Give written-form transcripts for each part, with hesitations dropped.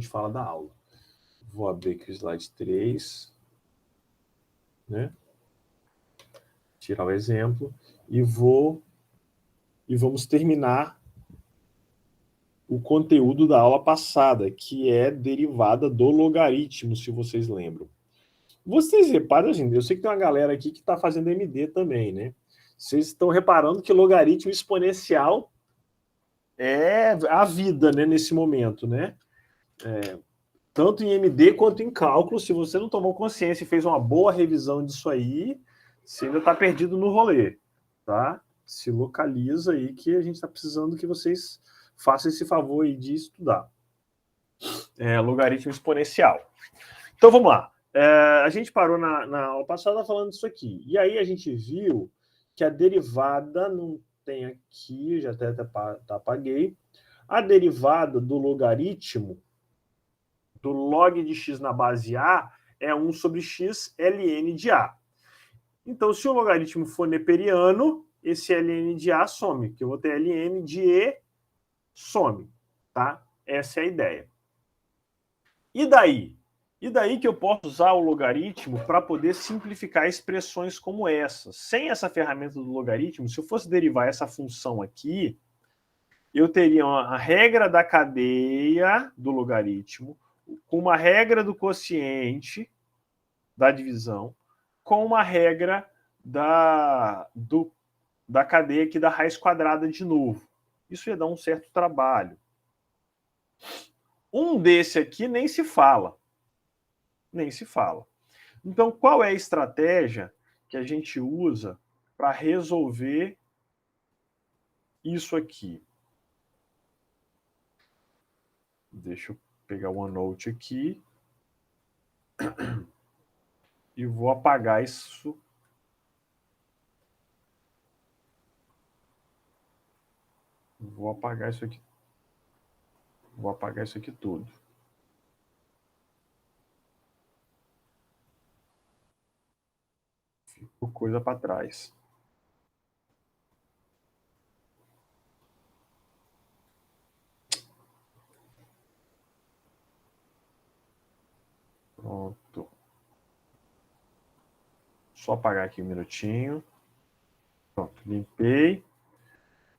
gente fala da aula. Vou abrir aqui o slide 3, né? Tirar o exemplo e vamos terminar o conteúdo da aula passada, que é derivada do logaritmo, se vocês lembram. Vocês reparam, gente, eu sei que tem uma galera aqui que está fazendo MD também, né? Vocês estão reparando que logaritmo exponencial é a vida, né, nesse momento, né? Tanto em MD quanto em cálculo, se você não tomou consciência e fez uma boa revisão disso aí, você ainda está perdido no rolê, tá? Se localiza aí que a gente está precisando que vocês façam esse favor aí de estudar. Logaritmo exponencial. Então vamos lá. A gente parou na aula passada falando disso aqui. E aí a gente viu que a derivada, não tem aqui, já até apaguei, a derivada do logaritmo do log de x na base a é 1 sobre x ln de a. Então, se o logaritmo for neperiano, esse ln de a some, que eu vou ter ln de e some, tá? Essa é a ideia. E daí? E daí que eu posso usar o logaritmo para poder simplificar expressões como essa. Sem essa ferramenta do logaritmo, se eu fosse derivar essa função aqui, eu teria a regra da cadeia do logaritmo, com uma regra do quociente da divisão, com uma regra da cadeia aqui da raiz quadrada de novo. Isso ia dar um certo trabalho. Um desse aqui nem se fala. Nem se fala. Então, qual é a estratégia que a gente usa para resolver isso aqui? Deixa eu pegar o OneNote aqui e vou apagar isso. Vou apagar isso aqui. Vou apagar isso aqui tudo. Ficou coisa para trás. Pronto. Só apagar aqui um minutinho. Pronto, limpei.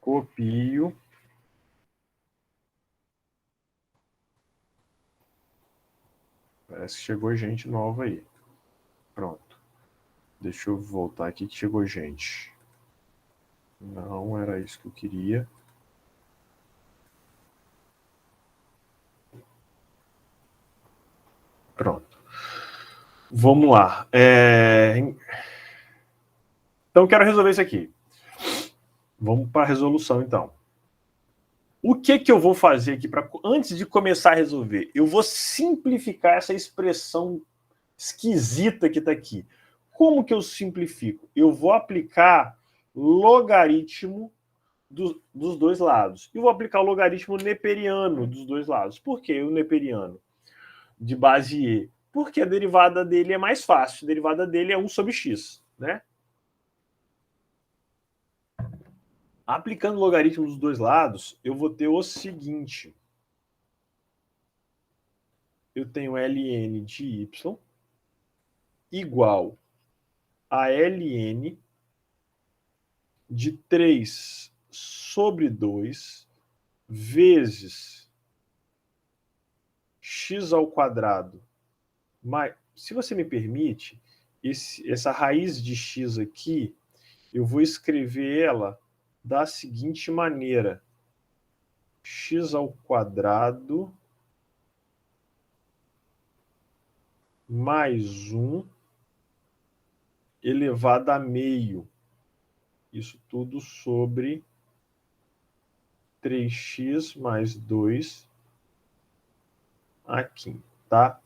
Copio. Parece que chegou gente nova aí. Pronto. Deixa eu voltar aqui que chegou gente. Não era isso que eu queria. Pronto. Vamos lá. Então, eu quero resolver isso aqui. Vamos para a resolução, então. O que eu vou fazer aqui antes de começar a resolver? Eu vou simplificar essa expressão esquisita que está aqui. Como que eu simplifico? Eu vou aplicar logaritmo dos dois lados. E vou aplicar o logaritmo neperiano dos dois lados. Por que o neperiano? De base e. Porque a derivada dele é mais fácil. A derivada dele é 1 sobre x, né? Aplicando o logaritmo dos dois lados, eu vou ter o seguinte. Eu tenho ln de y igual a ln de 3 sobre 2 vezes x ao quadrado. Mas, se você me permite, essa raiz de x aqui, eu vou escrever ela da seguinte maneira. X ao quadrado mais 1 elevado a meio. Isso tudo sobre 3x mais 2 aqui, tá?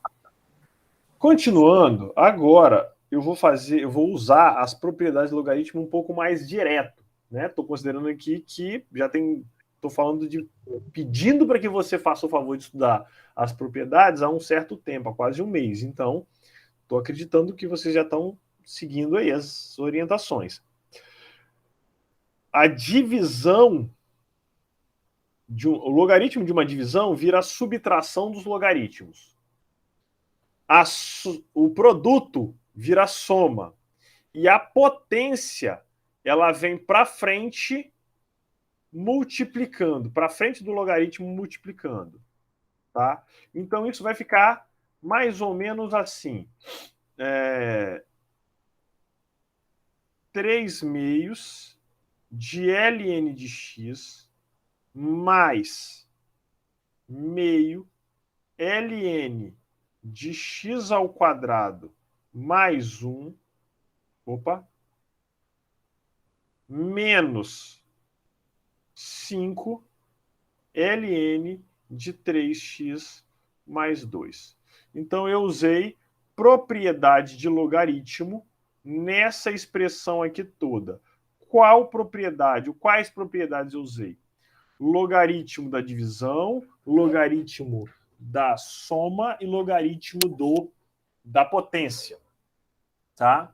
Continuando, agora eu vou usar as propriedades do logaritmo um pouco mais direto, né? Estou considerando aqui que estou falando pedindo para que você faça o favor de estudar as propriedades há um certo tempo, há quase um mês. Então, estou acreditando que vocês já estão seguindo aí as orientações. A divisão o logaritmo de uma divisão vira a subtração dos logaritmos. O produto vira a soma. E a potência, ela vem para frente multiplicando, para frente do logaritmo multiplicando. Tá? Então, isso vai ficar mais ou menos assim. 3 meios de ln de x mais meio ln de x ao quadrado mais 1, menos 5 ln de 3x mais 2. Então, eu usei propriedade de logaritmo nessa expressão aqui toda. Qual propriedade? Quais propriedades eu usei? Logaritmo da divisão, logaritmo da soma e logaritmo da potência. Tá?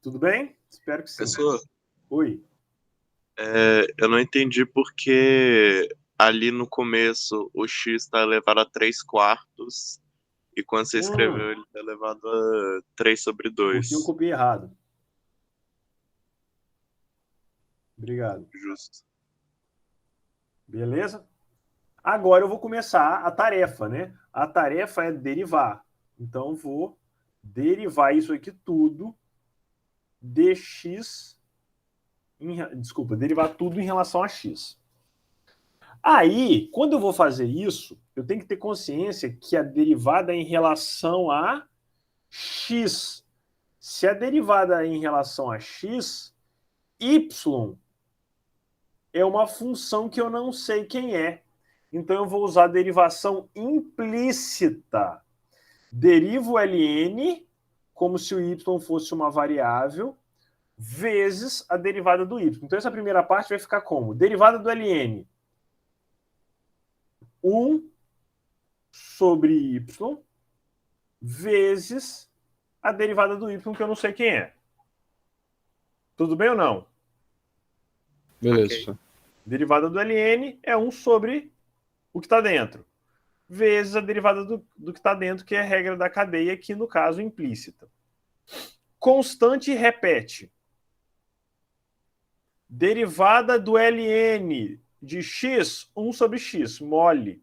Tudo bem? Espero que sim. Professor, Oi. eu não entendi porque ali no começo o x está elevado a 3/4 e quando você escreveu ele está elevado a 3 sobre Porque eu 2. copiei errado. Obrigado. Justo. Beleza? Agora eu vou começar a tarefa, né? A tarefa é derivar. Então, vou derivar isso aqui tudo dx... derivar tudo em relação a x. Aí, quando eu vou fazer isso, eu tenho que ter consciência que a derivada é em relação a x. Se a derivada é em relação a x, y é uma função que eu não sei quem é. Então, eu vou usar a derivação implícita. Derivo ln como se o y fosse uma variável vezes a derivada do y. Então, essa primeira parte vai ficar como? Derivada do ln. 1 sobre y vezes a derivada do y, que eu não sei quem é. Tudo bem ou não? Beleza. Ok. Derivada do ln é 1 sobre o que está dentro, vezes a derivada do que está dentro, que é a regra da cadeia, que no caso implícita. Constante repete. Derivada do ln de x, 1 sobre x, mole,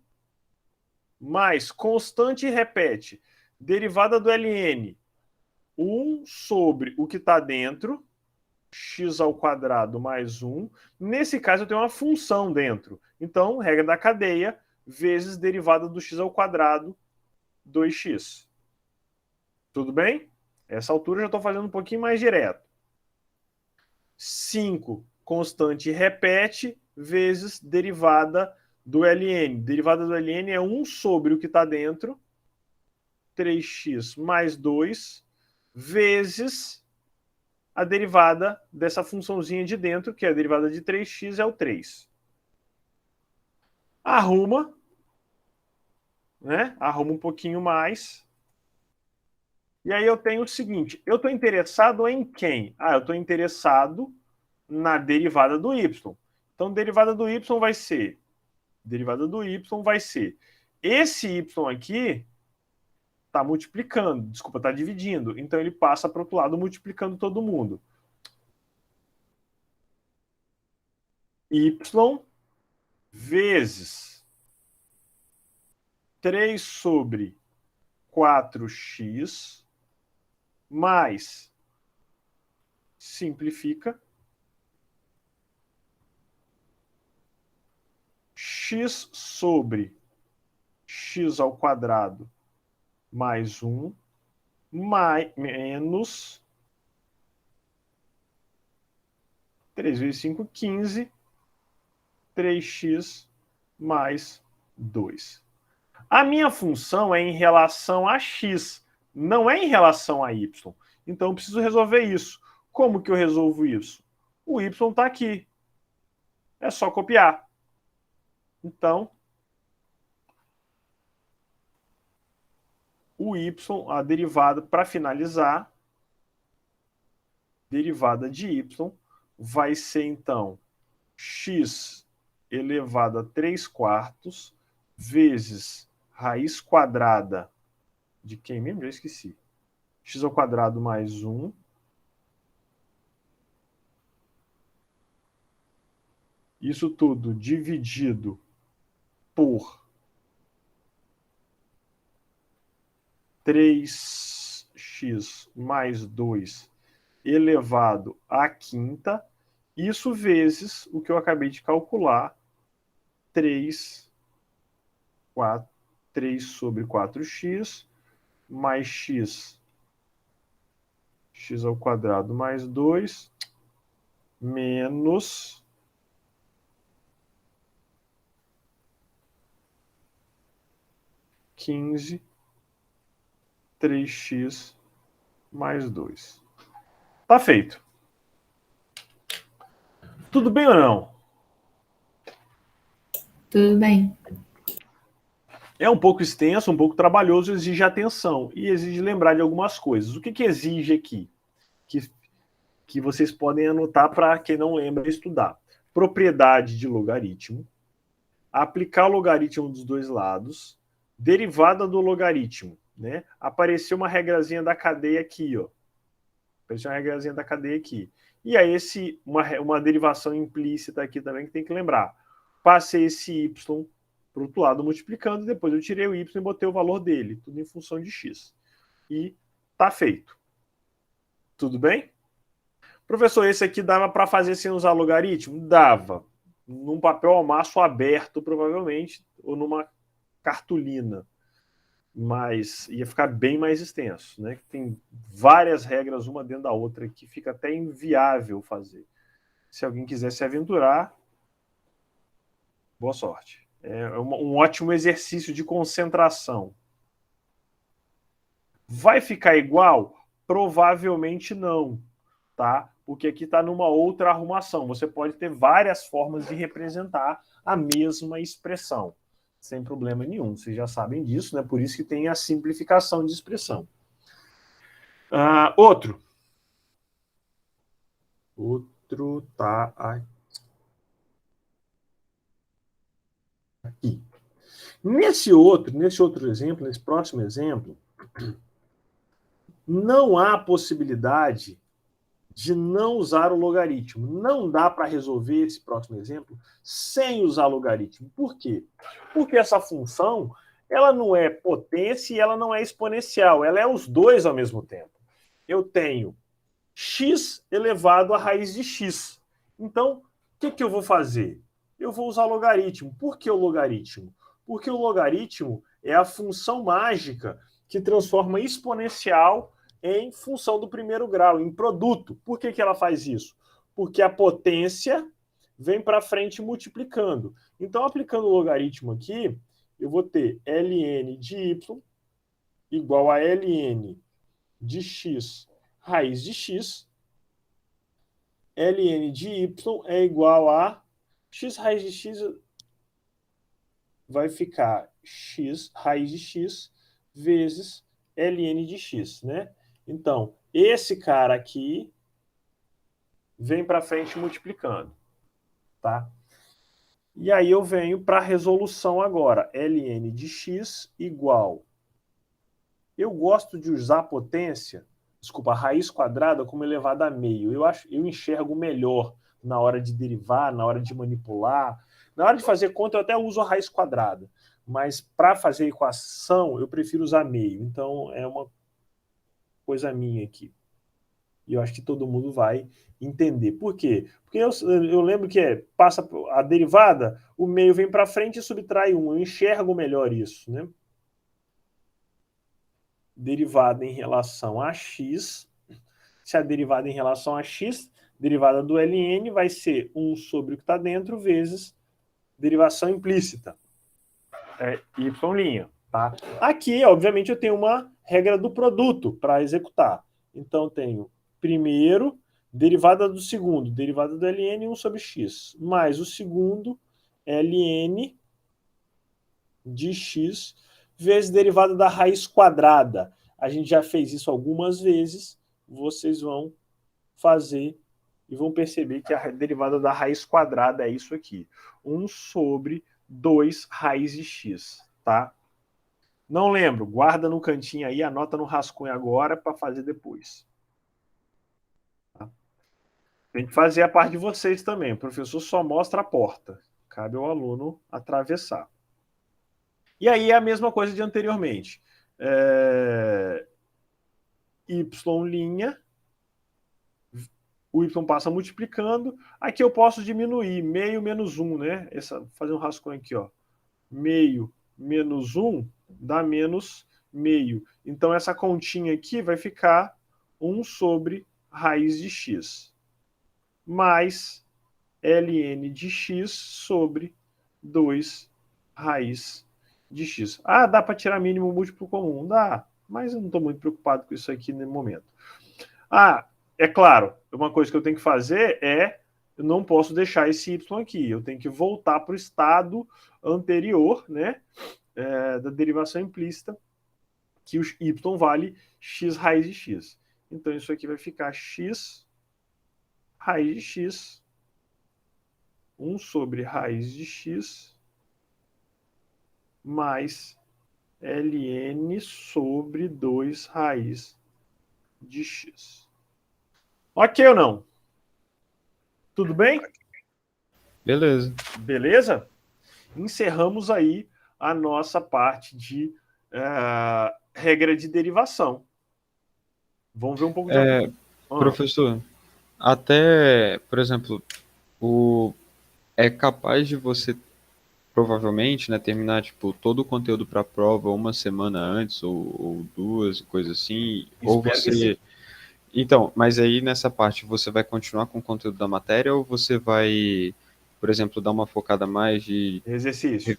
mais constante repete. Derivada do ln, 1 sobre o que está dentro, x ao quadrado mais 1. Nesse caso, eu tenho uma função dentro. Então, regra da cadeia, vezes derivada do x ao quadrado, 2x. Tudo bem? Essa altura eu já estou fazendo um pouquinho mais direto. 5, constante repete, vezes derivada do ln. Derivada do ln é 1 sobre o que está dentro, 3x mais 2, vezes a derivada dessa funçãozinha de dentro, que é a derivada de 3x, é o 3. Arruma, né? Arruma um pouquinho mais. E aí eu tenho o seguinte, eu estou interessado em quem? Eu estou interessado na derivada do y. Então, derivada do y vai ser... Esse y aqui está multiplicando, desculpa, está dividindo. Então, ele passa para o outro lado multiplicando todo mundo. Y vezes 3 sobre 4x mais, simplifica, x sobre x ao quadrado mais 1 menos 3 vezes 5, 15, 3x mais 2. A minha função é em relação a x, não é em relação a y. Então, eu preciso resolver isso. Como que eu resolvo isso? O y está aqui. É só copiar. Então, o y, a derivada, para finalizar, derivada de y vai ser, então, x elevado a 3/4 vezes raiz quadrada de quem mesmo? Já esqueci. X ao quadrado mais 1 isso tudo dividido por 3x mais 2 elevado à quinta, isso vezes o que eu acabei de calcular, 3 sobre 4x mais x ao quadrado mais 2 menos 15, 3x mais 2. Tá feito. Tudo bem ou não? Tudo bem. É um pouco extenso, um pouco trabalhoso, exige atenção e exige lembrar de algumas coisas. O que exige aqui? Que vocês podem anotar para quem não lembra estudar. Propriedade de logaritmo, aplicar o logaritmo dos dois lados, derivada do logaritmo. Né? Apareceu uma regrazinha da cadeia aqui, ó. Apareceu uma regrazinha da cadeia aqui. E aí uma derivação implícita aqui também que tem que lembrar. Passei esse y para o outro lado multiplicando, depois eu tirei o y e botei o valor dele, tudo em função de x. E tá feito. Tudo bem? Professor, esse aqui dava para fazer sem usar logaritmo? Dava. Num papel ao maço aberto, provavelmente, ou numa cartolina. Mas ia ficar bem mais extenso. Né? Tem várias regras, uma dentro da outra, que fica até inviável fazer. Se alguém quiser se aventurar, boa sorte. É um ótimo exercício de concentração. Vai ficar igual? Provavelmente não. Tá? Porque aqui está numa outra arrumação. Você pode ter várias formas de representar a mesma expressão, sem problema nenhum. Vocês já sabem disso, né? Por isso que tem a simplificação de expressão. Outro tá aqui. Nesse outro exemplo, nesse próximo exemplo, não há possibilidade de não usar o logaritmo. Não dá para resolver esse próximo exemplo sem usar logaritmo. Por quê? Porque essa função ela não é potência e ela não é exponencial. Ela é os dois ao mesmo tempo. Eu tenho x elevado à raiz de x. Então, o que eu vou fazer? Eu vou usar logaritmo. Por que o logaritmo? Porque o logaritmo é a função mágica que transforma exponencial em função do primeiro grau, em produto. Por que ela faz isso? Porque a potência vem para frente multiplicando. Então, aplicando o logaritmo aqui, eu vou ter ln de y igual a ln de x raiz de x. ln de y é igual a x raiz de x vai ficar x raiz de x vezes ln de x, né? Então, esse cara aqui vem para frente multiplicando, tá? E aí eu venho para a resolução agora. ln de x igual... Eu gosto de usar a potência, desculpa, a raiz quadrada como elevada a meio. Eu enxergo melhor na hora de derivar, na hora de manipular. Na hora de fazer conta, eu até uso a raiz quadrada. Mas para fazer equação, eu prefiro usar meio. Então, é uma coisa minha aqui. E eu acho que todo mundo vai entender. Por quê? Porque eu lembro que passa a derivada, o meio vem para frente e subtrai 1. Eu enxergo melhor isso, né? Derivada em relação a x. Se a derivada em relação a x, derivada do ln vai ser 1 sobre o que está dentro vezes derivação implícita. y'. Tá? Aqui, obviamente, eu tenho uma regra do produto para executar. Então, tenho primeiro, derivada do segundo, derivada do ln 1 sobre x, mais o segundo, ln de x, vezes derivada da raiz quadrada. A gente já fez isso algumas vezes, vocês vão fazer e vão perceber que a derivada da raiz quadrada é isso aqui. 1 sobre 2 raiz de x, tá? Não lembro, guarda no cantinho aí, anota no rascunho agora para fazer depois. Tá? Tem que fazer a parte de vocês também. O professor só mostra a porta. Cabe ao aluno atravessar. E aí é a mesma coisa de anteriormente. Y', o y passa multiplicando. Aqui eu posso diminuir, meio menos 1, né? Fazer um rascunho aqui, ó. Meio menos 1 dá menos meio. Então, essa continha aqui vai ficar 1 sobre raiz de x, mais ln de x sobre 2 raiz de x. Ah, dá para tirar mínimo múltiplo comum? Dá, mas eu não estou muito preocupado com isso aqui no momento. Ah, é claro, uma coisa que eu tenho que fazer é, eu não posso deixar esse y aqui, eu tenho que voltar para o estado anterior, né, da derivação implícita, que o y vale x raiz de x. Então, isso aqui vai ficar x raiz de x, 1 sobre raiz de x, mais ln sobre 2 raiz de x. Ok ou não? Tudo bem? Beleza. Beleza? Encerramos aí a nossa parte de regra de derivação. Vamos ver um pouco de... Professor, até, por exemplo, é capaz de você provavelmente, né, terminar tipo todo o conteúdo para a prova uma semana antes ou duas, coisa assim, ou Espero que você sim. Então, mas aí nessa parte você vai continuar com o conteúdo da matéria ou você vai, por exemplo, dar uma focada mais de Exercício.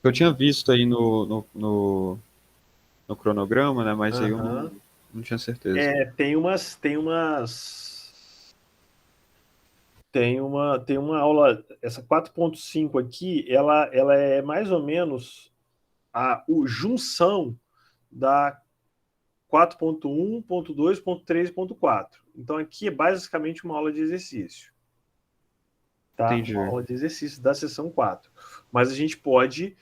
eu tinha visto aí no cronograma, né, mas aí eu não tinha certeza. Tem uma aula, essa 4.5 aqui, ela é mais ou menos a junção da 4.1, 2, 3 e 4. Então aqui é basicamente uma aula de exercício. Tá? Entendi. Uma aula de exercício da sessão 4. Mas a gente pode,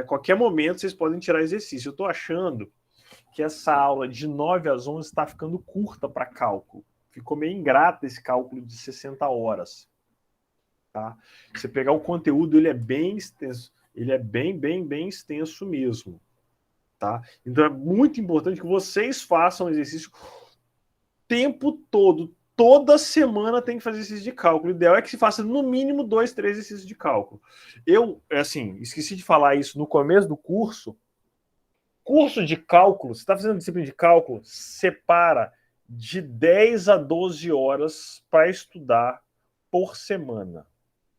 qualquer momento, vocês podem tirar exercício. Eu estou achando que essa aula de 9 às 11 está ficando curta para cálculo. Ficou meio ingrato esse cálculo de 60 horas. Tá? Se você pegar o conteúdo, ele é bem extenso. Ele é bem extenso mesmo. Tá? Então é muito importante que vocês façam exercício o tempo todo. Toda semana tem que fazer exercício de cálculo. O ideal é que se faça no mínimo 2, 3 exercícios de cálculo. Eu, assim, esqueci de falar isso no começo do curso. Curso de cálculo, você está fazendo disciplina de cálculo, separa de 10 a 12 horas para estudar por semana.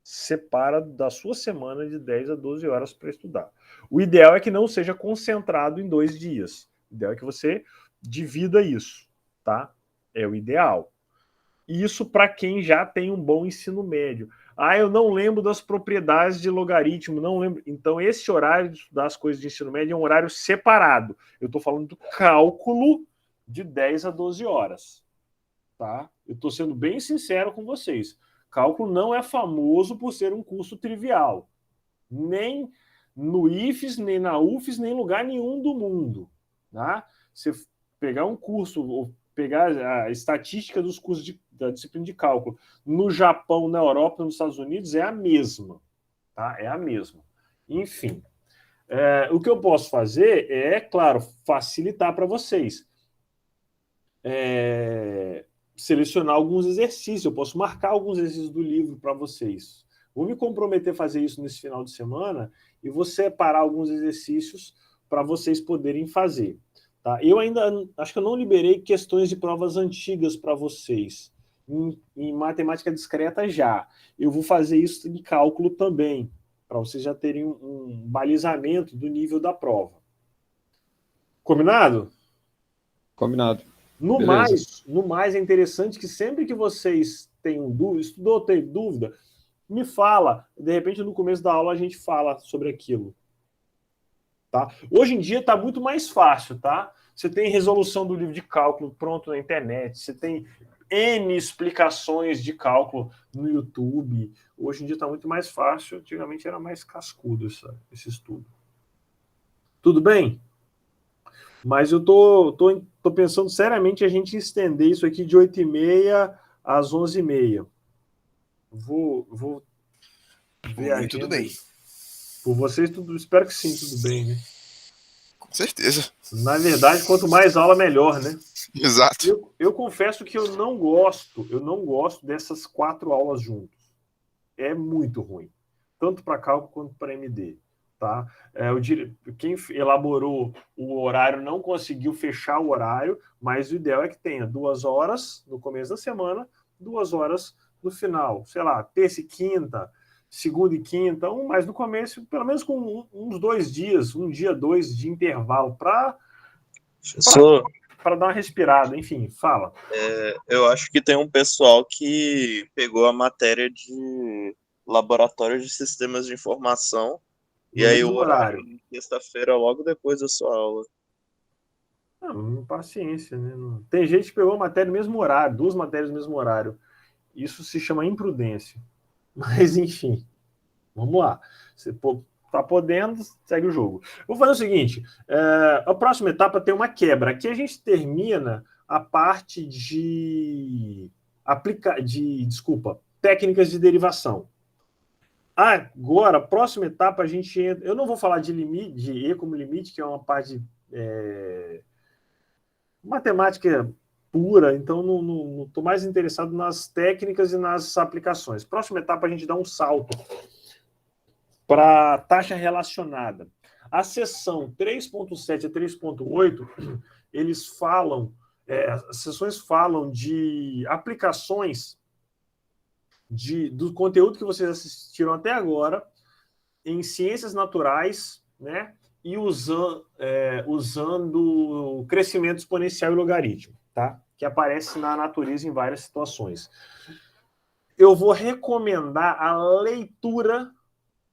Separa da sua semana de 10 a 12 horas para estudar. O ideal é que não seja concentrado em 2 dias. O ideal é que você divida isso, tá? É o ideal. Isso para quem já tem um bom ensino médio. Ah, eu não lembro das propriedades de logaritmo, não lembro. Então, esse horário de estudar as coisas de ensino médio é um horário separado. Eu estou falando do cálculo de 10 a 12 horas. Tá? Eu estou sendo bem sincero com vocês. Cálculo não é famoso por ser um curso trivial. Nem no IFES, nem na UFES, nem em lugar nenhum do mundo. Tá? Se pegar um curso, ou pegar a estatística dos cursos da disciplina de cálculo no Japão, na Europa, nos Estados Unidos, é a mesma. Tá? É a mesma. Enfim. O que eu posso fazer é, claro, facilitar para vocês. Selecionar alguns exercícios. Eu posso marcar alguns exercícios do livro para vocês. Vou me comprometer a fazer isso nesse final de semana e vou separar alguns exercícios para vocês poderem fazer. Tá? Eu ainda acho que eu não liberei questões de provas antigas para vocês. Em matemática discreta já. Eu vou fazer isso em cálculo também, para vocês já terem um balizamento do nível da prova. Combinado? Combinado. No mais, é interessante que sempre que vocês tenham dúvida, estudou, tem dúvida, me fala. De repente, no começo da aula, a gente fala sobre aquilo. Tá? Hoje em dia está muito mais fácil, tá? Você tem resolução do livro de cálculo pronto na internet, você tem N explicações de cálculo no YouTube. Hoje em dia está muito mais fácil. Antigamente era mais cascudo esse estudo. Tudo bem? Mas eu tô pensando seriamente a gente estender isso aqui de 8h30 às 11h30. Vou ver a agenda. Tudo bem. Por vocês, espero que sim, tudo bem, né? Com certeza. Na verdade, quanto mais aula, melhor, né? Exato. Eu confesso que eu não gosto dessas 4 aulas juntas. É muito ruim. Tanto para cálculo quanto para MD. Tá? Quem elaborou o horário não conseguiu fechar o horário, mas o ideal é que tenha 2 horas no começo da semana, 2 horas no final. Sei lá, terça e quinta, segunda e quinta, mas no começo, pelo menos com uns 2 dias, 1 dia, 2 de intervalo para dar uma respirada. Enfim, fala. Eu acho que tem um pessoal que pegou a matéria de laboratório de sistemas de informação e aí o horário sexta-feira logo depois da sua aula. Paciência, né? Tem gente que pegou a matéria no mesmo horário, 2 matérias no mesmo horário. Isso se chama imprudência. Mas, enfim, vamos lá. Você tá podendo, segue o jogo. Vou fazer o seguinte, a próxima etapa tem uma quebra. Aqui a gente termina a parte de técnicas de derivação. Agora, a próxima etapa a gente entra... Eu não vou falar de limite, de E como limite, que é uma parte matemática pura, então não estou mais interessado nas técnicas e nas aplicações. Próxima etapa a gente dá um salto para taxa relacionada. A seção 3.7 a 3.8, eles falam, as seções falam de aplicações do conteúdo que vocês assistiram até agora em ciências naturais, né? E usando crescimento exponencial e logaritmo, tá? Que aparece na natureza em várias situações. Eu vou recomendar a leitura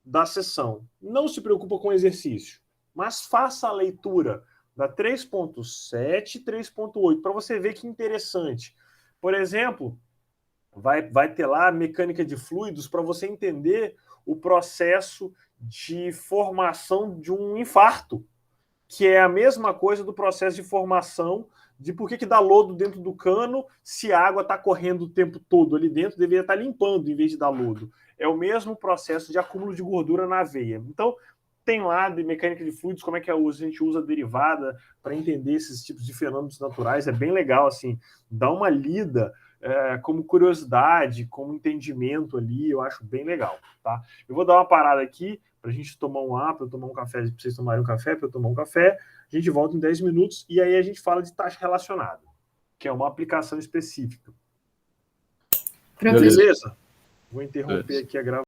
da sessão. Não se preocupa com o exercício, mas faça a leitura da 3.7 e 3.8 para você ver que interessante. Por exemplo, vai ter lá mecânica de fluidos para você entender o processo de formação de um infarto, que é a mesma coisa do processo de formação de por que dá lodo dentro do cano se a água está correndo o tempo todo ali dentro, deveria estar limpando em vez de dar lodo. É o mesmo processo de acúmulo de gordura na veia. Então, tem lá de mecânica de fluidos, como é que a gente usa a derivada para entender esses tipos de fenômenos naturais. É bem legal, assim, dá uma lida como curiosidade, como entendimento ali, eu acho bem legal, tá? Eu vou dar uma parada aqui para a gente tomar um ar, para eu tomar um café, para vocês tomarem um café, para eu tomar um café. A gente volta em 10 minutos e aí a gente fala de taxa relacionada, que é uma aplicação específica. Beleza? Vou interromper aqui a gravação.